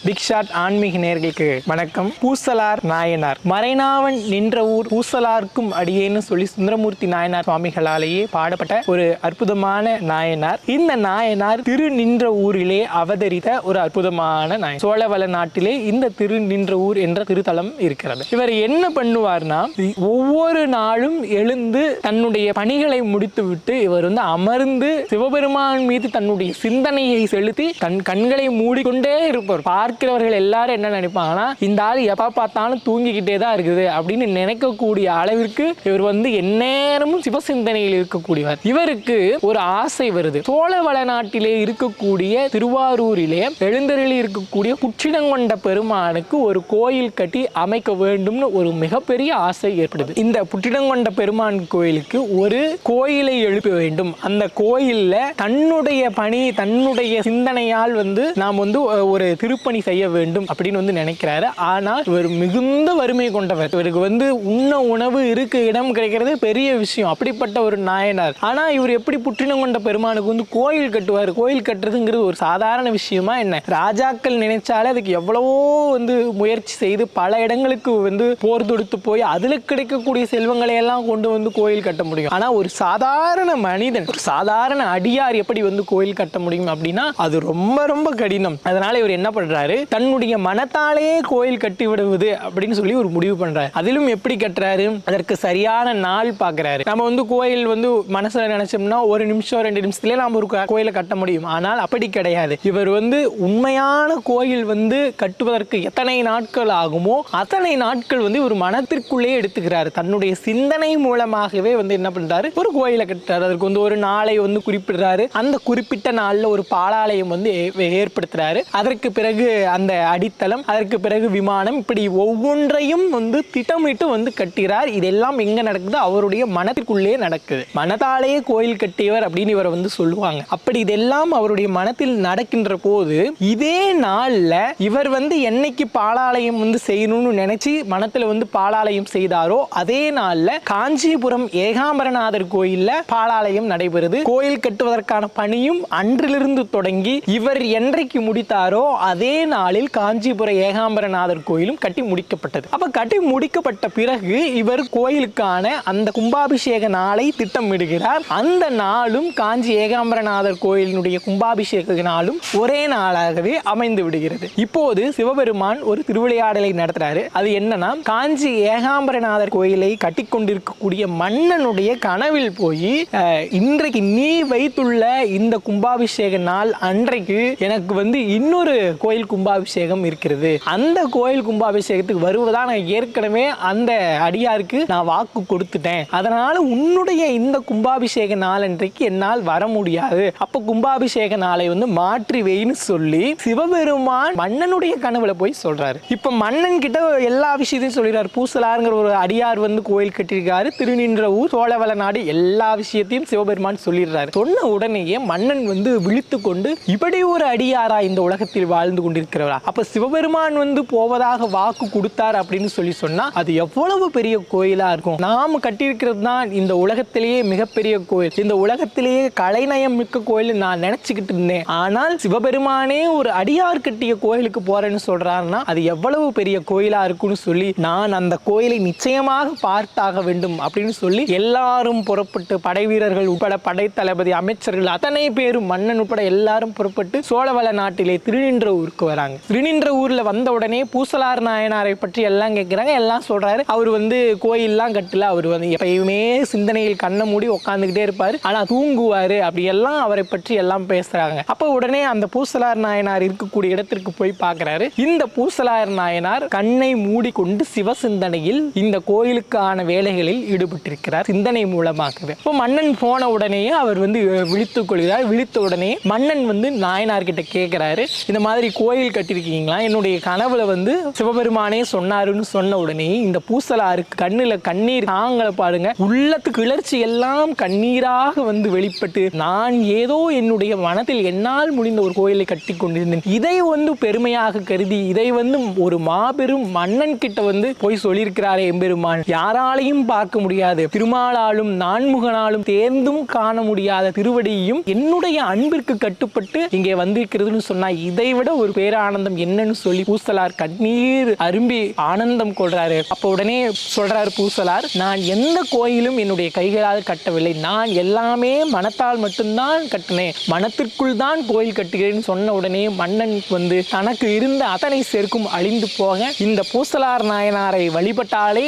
Big shot ஆன்மீக நேயர்களுக்கு வணக்கம். பூசலார் நாயனார். மறைநாவன் நின்ற ஊர் பூசலார்க்கும் அடியேன்னு சொல்லி சுந்தரமூர்த்தி நாயனார் சுவாமிகளாலேயே பாடப்பட்ட ஒரு அற்புதமான நாயனார். இந்த நாயனார் திரு நின்ற ஊரிலே அவதரித்த ஒரு அற்புதமான நாயனார். சோழவள நாட்டிலே இந்த திரு நின்ற ஊர் என்ற திருத்தலம் இருக்கிறது. இவர் என்ன பண்ணுவார்னா, ஒவ்வொரு நாளும் எழுந்து தன்னுடைய பணிகளை முடித்துவிட்டு இவர் அமர்ந்து சிவபெருமான் மீது தன்னுடைய சிந்தனையை செலுத்தி தன் கண்களை மூடிக்கொண்டே இருப்பார். பார்க்கிறவர்கள் எல்லாரும் என்ன நினைப்பாங்கன்னா, இந்த ஆள் எப்ப பார்த்தாலும் தூங்கிக்கிட்டே தான் இருக்குது அப்படின்னு நினைக்கக்கூடிய அளவிற்கு இவர் எந்நேரமும் சிவசிந்தனையில் இருக்கக்கூடியவர். இவருக்கு ஒரு ஆசை வருது. சோழவள நாட்டிலே இருக்கக்கூடிய திருவாரூரிலே எழுந்தருளி இருக்கக்கூடிய புற்றிடங்கொண்ட பெருமானுக்கு ஒரு கோயில் கட்டி அமைக்க வேண்டும்னு ஒரு மிகப்பெரிய ஆசை ஏற்படுது. இந்த புற்றிடங்கொண்ட பெருமான் கோயிலுக்கு ஒரு கோயிலை எழுப்ப வேண்டும். அந்த கோயில்ல தன்னுடைய பணி தன்னுடைய சிந்தனையால் நாம் ஒரு திருப்பணி செய்ய வேண்டும் அப்படின்னு நினைக்கிறாரு. ஆனால் இவர் மிகுந்த வறுமை கொண்டவர். இவருக்கு உண்ண உணவு இருக்க இடம் கிடைக்கிறது பெரிய விஷயம். அப்படிப்பட்ட ஒரு நாயனார். ஆனா இவர் எப்படி புற்றினம் கொண்ட பெருமானுக்கு கோயில் கட்டுவார்? கோயில் கட்டுறதுங்கிறது ஒரு சாதாரண விஷயமா என்ன? ராஜாக்கள் நினைச்சாலே அதுக்கு எவ்வளவோ முயற்சி செய்து பல இடங்களுக்கு போர் தொடுத்து போய் அதுல கிடைக்கக்கூடிய செல்வங்களை எல்லாம் கொண்டு கோயில் கட்ட முடியும். ஆனா ஒரு சாதாரண மனிதன், ஒரு சாதாரண அடியார் எப்படி கோயில் கட்ட முடியும் அப்படின்னா அது ரொம்ப ரொம்ப கடினம். அதனால இவர் என்ன பண்றாரு, தன்னுடைய மனத்தாலேயே கோயில் கட்டி விடுவது அப்படின்னு சொல்லி ஒரு முடிவு பண்றாரு. அதிலும் எப்படி கட்டுறாரு, அதற்கு சரியான நாள் பாக்குறாரு. நம்ம கோயில் மனசுல நினைச்சோம்னா ஒரு நிமிஷம் 2 நிமிஷத்துல நம்ம ஒரு கோயிலை கட்ட முடியும். ஆனால் அப்படி கிடையாது. இவர் உண்மையான கோயில் கட்டுவதற்கு எத்தனை நாட்கள் ஆகுமோ அத்தனை நாட்கள் ஒரு மனத்திற்குள்ளே எடுத்துக்கிறாரு. தன்னுடைய சிந்தனை மூலமாகவே என்ன பண்றாரு, ஒரு கோயிலை கட்டுறாரு. அதற்கு ஒரு நாளை குறிப்பிடுறாரு. அந்த குறிப்பிட்ட நாள்ல ஒரு பாலாலயம் ஏற்படுத்துறாரு. அதற்கு பிறகு அந்த அடித்தளம், அதற்கு பிறகு விமானம், இப்படி ஒவ்வொன்றையும் திட்டமிட்டு கட்டுகிறார். இதெல்லாம் எங்க நடக்குது, அவருடைய மனத்திற்குள்ளே நடக்குது. மனதாலேயே கோயில் கட்டியவர் அப்படின்னு இவர் சொல்லுவாங்க. அப்படி இதெல்லாம் அவருடைய மனத்தில் நடக்கின்ற போது இதே நாள்ல இவர் என்னைக்கு பாலாலயம் செய்யணும்னு நினைச்சு மனத்துல பாலாலயம் செய்தாரோ அதே நாள்ல காஞ்சிபுரம் ஏகாம்பரநாதர் கோயில்ல பாலாலயம் நடைபெறுது. கோயில் கட்டுவதற்கான பணியும் அன்றிலிருந்து தொடங்கி இவர் என்றைக்கு முடித்தாரோ அதே நாளில் காஞ்சிபுர ஏகாம்பரநாதர் கோயிலும் கட்டி முடிக்கப்பட்டது. அப்ப கட்டி முடிக்கப்பட்ட பிறகு இவர் கோயிலுக்கான அந்த கும்பாபிஷேக நாளை திட்டமிடுகிறார். அந்த நாளும் காஞ்சி ஏகாம்பரநாதர் கோயிலினுடைய கும்பாபிஷேக நாளும் ஒரே நாளாகவே அமைந்து விடுகிறது. இப்போது சிவபெருமான் ஒரு திருவிளையாடலை நடத்துறாரு. அது என்னன்னா, காஞ்சி ஏகாம்பரநாதர் கோயிலை கட்டி கொண்டிருக்கக்கூடிய மன்னனுடைய கனவில் போய், இன்றைக்கு நீ வைத்துள்ள இந்த கும்பாபிஷேக நாள் அன்றைக்கு எனக்கு இன்னொரு கோயில் கும்பாபிஷேகம் இருக்கிறது. அந்த கோயில் கும்பாபிஷேகத்துக்கு வருவதா நான் ஏற்கனவே அந்த அடியாருக்கு நான் வாக்கு கொடுத்துட்டேன். அதனால உன்னுடைய இந்த கும்பாபிஷேக நாள் அன்றைக்கு என்னால் வர முடியாது. அப்ப கும்பாபிஷேக நாளை மாற்றி வைன்னு சொல்லி சிவபெருமான் மன்னனுடைய கனவுல போய் சொல்றாரு. இப்ப மன்னன் கிட்ட எல்லா விஷயத்தையும் சொல்லிடுறாரு. பூசலாருங்கிற ஒரு அடியார் கோயில் கட்டியிருக்காரு, திருநின்ற ஊர் சோழவள நாடு, எல்லா விஷயத்தையும் சிவபெருமான் சொல்லிடுறாரு. சொன்ன உடனேயே மன்னன் விழித்து கொண்டு, இப்படி ஒரு அடியாரா இந்த உலகத்தில் வாழ்ந்து கொண்டிருக்கிறவரா? அப்ப சிவபெருமான் போவதாக வாக்கு கொடுத்தார் அப்படின்னு சொல்லி சொன்னா அது எவ்வளவு பெரிய கோயிலா இருக்கும். நாம கட்டியிருக்கிறது தான் இந்த உலகத்திலேயே மிகப்பெரிய கோயில், இந்த உலகத்திலேயே கலைநயம் மிக்க கோயில் நான் நினைச்சுக்கிட்டு இருந்தேன். ஆனால் சிவபெருமானே ஒரு அடியார் கட்டிய கோயிலுக்கு போறேன்னு சொல்றாருன்னா அது எவ்வளவு பெரிய கோயிலா இருக்குன்னு சொல்லி, நான் அந்த கோயிலை நிச்சயமாக பார்த்தாக வேண்டும் அப்படின்னு சொல்லி எல்லாரும் புறப்பட்டு, படை வீரர்கள் உட்பட, படை தளபதி, அமைச்சர்கள் அத்தனை பேரும், மன்னன் உட்பட எல்லாரும் புறப்பட்டு சோழவள நாட்டிலே திருநின்ற ஊருக்கு வராங்க. திருநின்ற ஊர்ல வந்த உடனே பூசலார் நாயனாரை பற்றி எல்லாம் கேட்கிறாங்க. எல்லாம் சொல்றாரு, அவர் கோயில்லாம் கட்டல, அவர் எப்பயுமே சிந்தனையில் கண்ணை மூடி உட்காந்துக்கிட்டே இருப்பாரு, ஆனா தூங்குவாரு, அப்படி எல்லாம் அவரை பற்றி எல்லாம் பேசுறாங்க. அப்ப உடனே அந்த பூசலார் நாயனார் இருக்கக்கூடிய இடத்திற்கு போய் பார்க்கிறாரு. இந்த பூசலார் நாயனார் கண்ணை மூடிக்கொண்டு சிவ சிந்தனையில் இந்த கோயிலுக்கான வேலைகளில் ஈடுபட்டிருக்கிறார், சிந்தனை மூலமாகவே. இப்போ மன்னன் போன உடனேயே அவர் விழித்துக் கொள்கிறார். விழித்த உடனே மன்னன் நாயனார் கிட்ட கேட்கிறாரு, இந்த மாதிரி கோயில் கட்டிருக்கீங்களா? என்னுடைய கனவுல சிவபெருமானே சொன்னாருன்னு சொன்ன உடனே இந்த பூசலாருக்கு கண்ணுல கண்ணீர் தாங்கல பாருங்க. உள்ளத்து கிளர்ச்சி எல்லாம் கண்ணீராக வெளிப்பட்டு, நான் ஏதோ என்னுடைய மனத்தில் என்னால் முடிந்த ஒரு கோயிலை கட்டி கொண்டிருந்தேன். இதை பெருமையாக கருதி இதை ஒரு மாபெரும் மன்னன் கிட்ட போய் சொல்லியிருக்கிறாரே எம்பெருமான், யாராலையும் பார்க்க முடியாது, திருமாலாலும் நான்முகனாலும் தேர்ந்தும் காண முடியாத திருவடியையும் என்னுடைய அன்பிற்கு கட்டுப்பட்டு இங்கே வந்திருக்கிறதுன்னு சொன்னா இதை விட ஒரு பேரா பேரானந்தம் என்னன்னு சொல்லி பூசலார் கண்ணீர் அரும்பி ஆனந்தம் கொள்றாரு. அப்ப உடனே சொல்றாரு பூசலார், நான் எந்த கோயிலும் என்னுடைய கைகளால் கட்டவில்லை, நான் எல்லாமே மனத்தால் மட்டும்தான் கட்டினேன், மனத்திற்குள் தான் கோயில் கட்டுகிறேன்னு சொன்ன உடனே மன்னன் வந்து தனக்கு இருந்த அத்தனை செருக்கும் அழிந்து போக இந்த பூசலார் நாயனாரை வழிபட்டாலே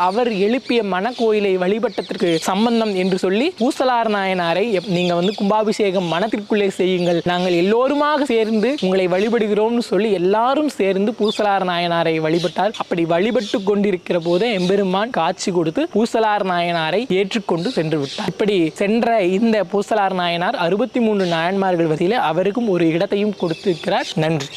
அவர் எழுப்பிய மன கோயிலை வழிபட்டதற்கு சம்பந்தம் என்று சொல்லி பூசலார் நாயனாரை நீங்க வந்து கும்பாபிஷேகம் மனத்திற்குள்ளே செய்யுங்கள், நாங்கள் எல்லோருமாக சேர்ந்து உங்களை வழிபடுகிறோம்னு சொல்லி எல்லாரும் சேர்ந்து பூசலார் நாயனாரை வழிபட்டார். அப்படி வழிபட்டு கொண்டிருக்கிற போது எம்பெருமான் காட்சி கொடுத்து பூசலார் நாயனாரை ஏற்றுக்கொண்டு சென்று விட்டார். இப்படி சென்ற இந்த பூசலார் நாயனார் 63 நாயன்மார்கள் வரியில அவருக்கும் ஒரு இடத்தையும் கொடுத்திருக்கிறார். நன்றி.